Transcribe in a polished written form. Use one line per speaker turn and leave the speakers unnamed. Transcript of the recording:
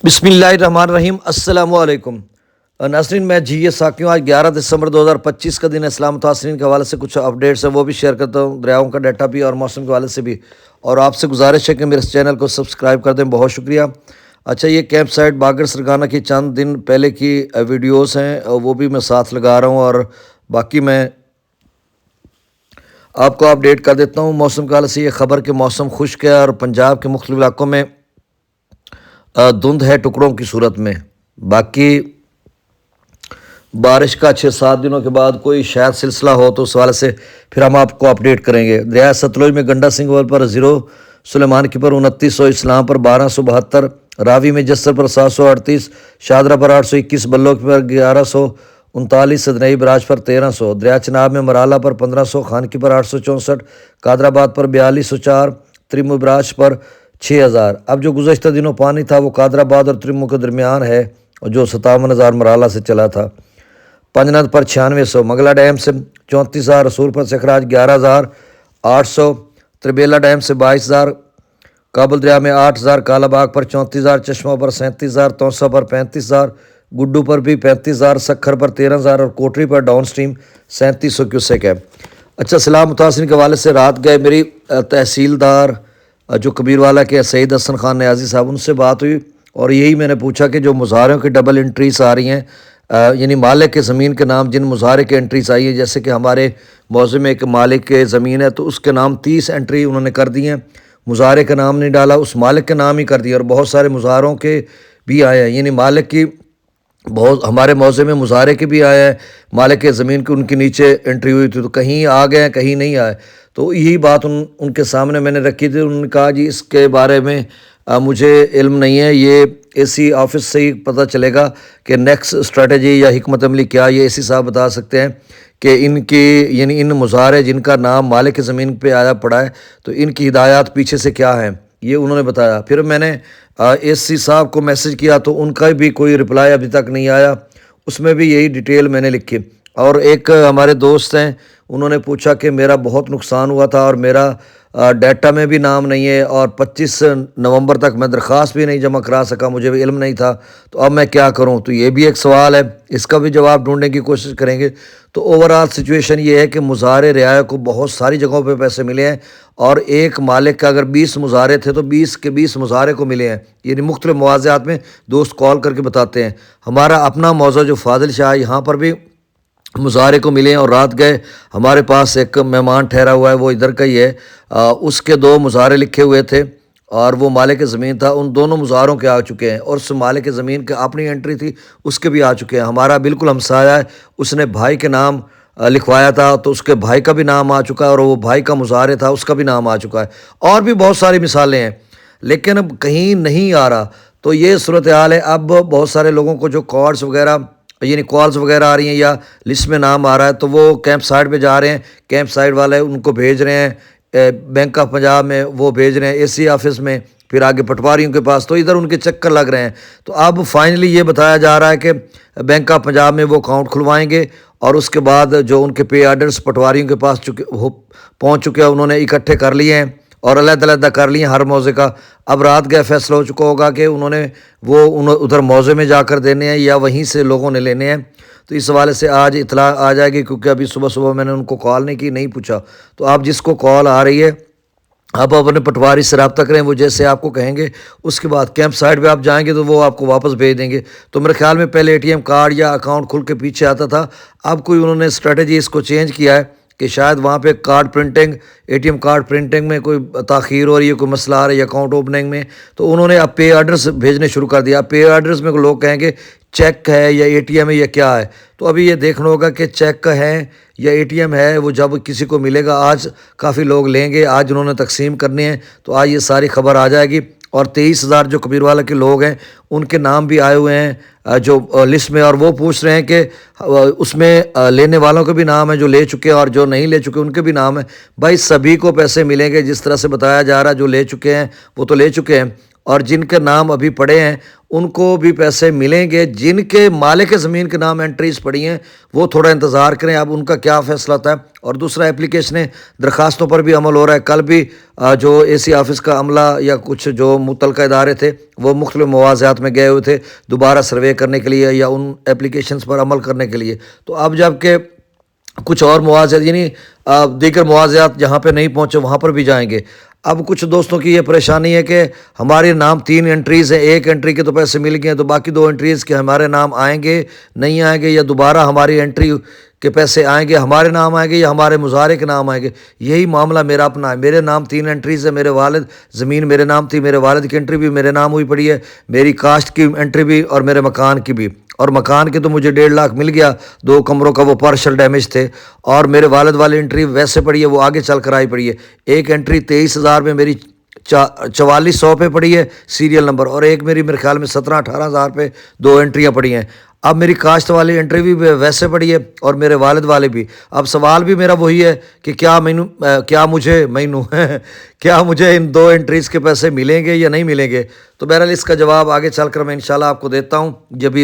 बिस्मिल्लाहिर्रहमानिर्रहीम अस्सलामु अलैकुम। नाज़रीन, मैं जी ये साकी हूँ। आज 11 दिसंबर 2025 का दिन है। इस्लाम मुतासरीन के हवाले से कुछ अपडेट्स है वो भी शेयर करता हूँ, दरियाओं का डाटा भी और मौसम के हवाले से भी। और आपसे गुजारिश है कि मेरे इस चैनल को सब्सक्राइब कर दें, बहुत शुक्रिया। अच्छा, ये कैंप साइट बागर सरगाना की चंद दिन पहले की वीडियोस हैं, वो भी मैं साथ लगा रहा हूँ। और बाकी मैं आपको अपडेट कर देता हूँ मौसम के हवाले से। ये खबर कि मौसम खुश्क है और पंजाब के मुख्तलिफ इलाकों में धुंध है टुकड़ों की सूरत में। बाकी बारिश का 6-7 दिनों के बाद कोई शायद सिलसिला हो तो उस वाले से फिर हम आपको अपडेट करेंगे। दरिया सतलुज में गंडा सिंह पर 0, सुलेमान की पर 2900, इस्लाम पर 1272, रावी में जस्सर पर 738, शादरा पर 821, बल्लो पर 1139, सदनई बराज पर 1300, दरिया चनाब में मराला पर 1500, खानकी पर 864, कादराबाद पर 4204, त्रिमु बराज पर 6000। अब जो गुज़श्ता दिनों पानी था वो कादराबाद और त्रिमु के दरमियान है, और जो 57,000 मराला से चला था। पंजनद पर 9600, मंगला डैम से 34,000, रसूल पर सखराज 11,800, त्रिबेला डैम से 22,000, काबुल दरिया में 8,000, कालाबाग पर 34,000, चश्मा पर 37,000, तौसा पर 35,000, गुड्डू पर भी 35,000, सखर पर 13,000 और कोटरी पर डाउन स्ट्रीम 3700 क्यूसेक है। अच्छा, सलाम मुतासिन के हवाले से रात गए मेरी तहसीलदार जो कबीरवाला के सईद हसन खान न्याजी साहब, उनसे बात हुई और यही मैंने पूछा कि जो मुजाहरों की डबल एंट्रीज आ रही हैं, यानी मालिक के ज़मीन के नाम जिन मुजाहरे के एंट्रीज आई है, जैसे कि हमारे मौज़े में एक मालिक के ज़मीन है तो उसके नाम 30 एंट्री उन्होंने कर दी हैं, मुजाहरे का नाम नहीं डाला, उस मालिक के नाम ही कर दिया। और बहुत सारे मुजाहरों के भी आए हैं, यानी मालिक की बहुत हमारे मौज़े में मुजाहरे के भी आए हैं, मालिक के ज़मीन के उनके नीचे एंट्री हुई थी तो कहीं आ गए कहीं नहीं आए। तो यही बात उनके सामने मैंने रखी थी। उन्होंने कहा जी इसके बारे में मुझे इल्म नहीं है, ये एसी ऑफिस से ही पता चलेगा कि नेक्स्ट स्ट्रेटजी या हिकमत अमली क्या, ये एसी साहब बता सकते हैं कि इनकी यानी इन मुजाहरे जिनका नाम मालिक की ज़मीन पे आया पड़ा है तो इनकी हिदायत पीछे से क्या हैं, ये उन्होंने बताया। फिर मैंने एसी साहब को मैसेज किया तो उनका भी कोई रिप्लाई अभी तक नहीं आया, उसमें भी यही डिटेल मैंने लिखी। और एक हमारे दोस्त हैं, उन्होंने पूछा कि मेरा बहुत नुकसान हुआ था और मेरा डाटा में भी नाम नहीं है और 25 नवंबर तक मैं दरख्वास्त भी नहीं जमा करा सका, मुझे भी इल्म नहीं था, तो अब मैं क्या करूं। तो ये भी एक सवाल है, इसका भी जवाब ढूंढने की कोशिश करेंगे। तो ओवरऑल सिचुएशन ये है कि मुजाहरे रियाया को बहुत सारी जगहों पे पैसे मिले हैं और एक मालिक का अगर 20 मुजाहरे थे तो 20 के 20 मुजाहरे को मिले हैं, यानी मुख्तलिफ मवाज़ात में दोस्त कॉल करके बताते हैं। हमारा अपना मौज़ा जो फाजिल शाह, यहाँ पर भी मुजाहरे को मिले हैं और रात गए हमारे पास एक मेहमान ठहरा हुआ है, वो इधर का ही है, उसके 2 मुजाहरे लिखे हुए थे और वो मालिक ज़मीन था, उन दोनों मुजाहरों के आ चुके हैं और उस मालिक ज़मीन के अपनी एंट्री थी उसके भी आ चुके हैं। हमारा बिल्कुल हमसाया है, उसने भाई के नाम लिखवाया था तो उसके भाई का भी नाम आ चुका है और वो भाई का मुजाहरे था उसका भी नाम आ चुका है। और भी बहुत सारी मिसालें हैं लेकिन अब कहीं नहीं आ रहा। तो ये सूरत हाल है। अब बहुत सारे लोगों को जो कॉर्ड्स वगैरह यानी कॉल्स वगैरह आ रही हैं या लिस्ट में नाम आ रहा है तो वो कैंप साइट पे जा रहे हैं, कैंप साइट वाले उनको भेज रहे हैं, बैंक ऑफ पंजाब में वो भेज रहे हैं, एसी ऑफिस में, फिर आगे पटवारियों के पास, तो इधर उनके चक्कर लग रहे हैं। तो अब फाइनली ये बताया जा रहा है कि बैंक ऑफ पंजाब में वो अकाउंट खुलवाएंगे और उसके बाद जो उनके पे आर्डर्स पटवारियों के पास पहुँच चुके हैं, उन्होंने इकट्ठे कर लिए हैं और अलग-अलग कर लिए हर मौज़े का। अब रात गए फैसला हो चुका होगा कि उन्होंने वो उधर मौज़े में जाकर देने हैं या वहीं से लोगों ने लेने हैं। तो इस हवाले से आज इतला आ जाएगी, क्योंकि अभी सुबह मैंने उनको कॉल नहीं की, नहीं पूछा। तो आप जिसको कॉल आ रही है आप अपने पटवारी से रब्ता करें, वो जैसे आपको कहेंगे उसके बाद कैंप साइट पे आप जाएंगे तो वो आपको वापस भेज देंगे। तो मेरे ख्याल में पहले एटीएम कार्ड या अकाउंट खुल के पीछे आता था, अब कोई उन्होंने स्ट्रेटजी इसको चेंज किया है कि शायद वहाँ पे card printing, ATM card printing में कोई ताख़ीर हो रही है, कोई मसला आ रहा है अकाउंट ओपनिंग में, तो उन्होंने अब पे आर्डर्स भेजने शुरू कर दिया। पे आर्डर्स में लोग कहेंगे चेक है या एटीएम है या क्या है, तो अभी ये देखना होगा कि चेक है या एटीएम है, वो जब किसी को मिलेगा। आज काफ़ी लोग लेंगे, आज उन्होंने तकसीम करने हैं, तो आज ये सारी खबर आ जाएगी। और 23,000 जो कबीरवाला के लोग हैं उनके नाम भी आए हुए हैं जो लिस्ट में, और वो पूछ रहे हैं कि उसमें लेने वालों के भी नाम है, जो ले चुके हैं और जो नहीं ले चुके उनके भी नाम है। भाई सभी को पैसे मिलेंगे जिस तरह से बताया जा रहा है, जो ले चुके हैं वो तो ले चुके हैं اور جن کے نام ابھی پڑے ہیں ان کو بھی پیسے ملیں گے. جن کے مالک زمین کے نام انٹریز پڑی ہیں وہ تھوڑا انتظار کریں, اب ان کا کیا فیصلہ ہوتا ہے. اور دوسرا اپلیکیشنیں درخواستوں پر بھی عمل ہو رہا ہے. کل بھی جو اے سی آفس کا عملہ یا کچھ جو متعلقہ ادارے تھے وہ مختلف مواضعات میں گئے ہوئے تھے دوبارہ سروے کرنے کے لیے یا ان اپلیکیشنز پر عمل کرنے کے لیے. تو اب جب کہ کچھ اور مواضعات یعنی دیگر مواضعات جہاں پہ نہیں پہنچے وہاں پر بھی جائیں گے. اب کچھ دوستوں کی یہ پریشانی ہے کہ ہمارے نام 3 انٹریز ہیں, ایک انٹری کے تو پیسے مل گئے ہیں تو باقی 2 انٹریز کے ہمارے نام آئیں گے نہیں آئیں گے, یا دوبارہ ہماری انٹری کے پیسے آئیں گے ہمارے نام آئیں گے یا ہمارے مظاہرے کے نام آئیں گے. یہی معاملہ میرا اپنا ہے. میرے نام 3 انٹریز ہے, میرے والد زمین میرے نام تھی, میرے والد کی انٹری بھی میرے نام ہوئی پڑی ہے, میری کاشت کی انٹری بھی اور میرے مکان کی بھی. اور مکان کے تو مجھے 1.5 لاکھ مل گیا 2 کمروں کا, وہ پارشل ڈیمیج تھے. اور میرے والد والی انٹری ویسے پڑی ہے, وہ آگے چل کر آئی پڑی ہے. ایک انٹری 23,000 میں میری 4400 پہ پڑی ہے سیریل نمبر, اور ایک میری میرے خیال میں 17-18 ہزار پہ 2 انٹریاں پڑی ہیں. اب میری کاشت والی انٹری بھی ویسے پڑی ہے اور میرے والد والے بھی. اب سوال بھی میرا وہی ہے کہ کیا مجھے ان 2 انٹریز کے پیسے ملیں گے یا نہیں ملیں گے. تو بہرحال اس کا جواب آگے چل کر میں انشاءاللہ آپ کو دیتا ہوں. جب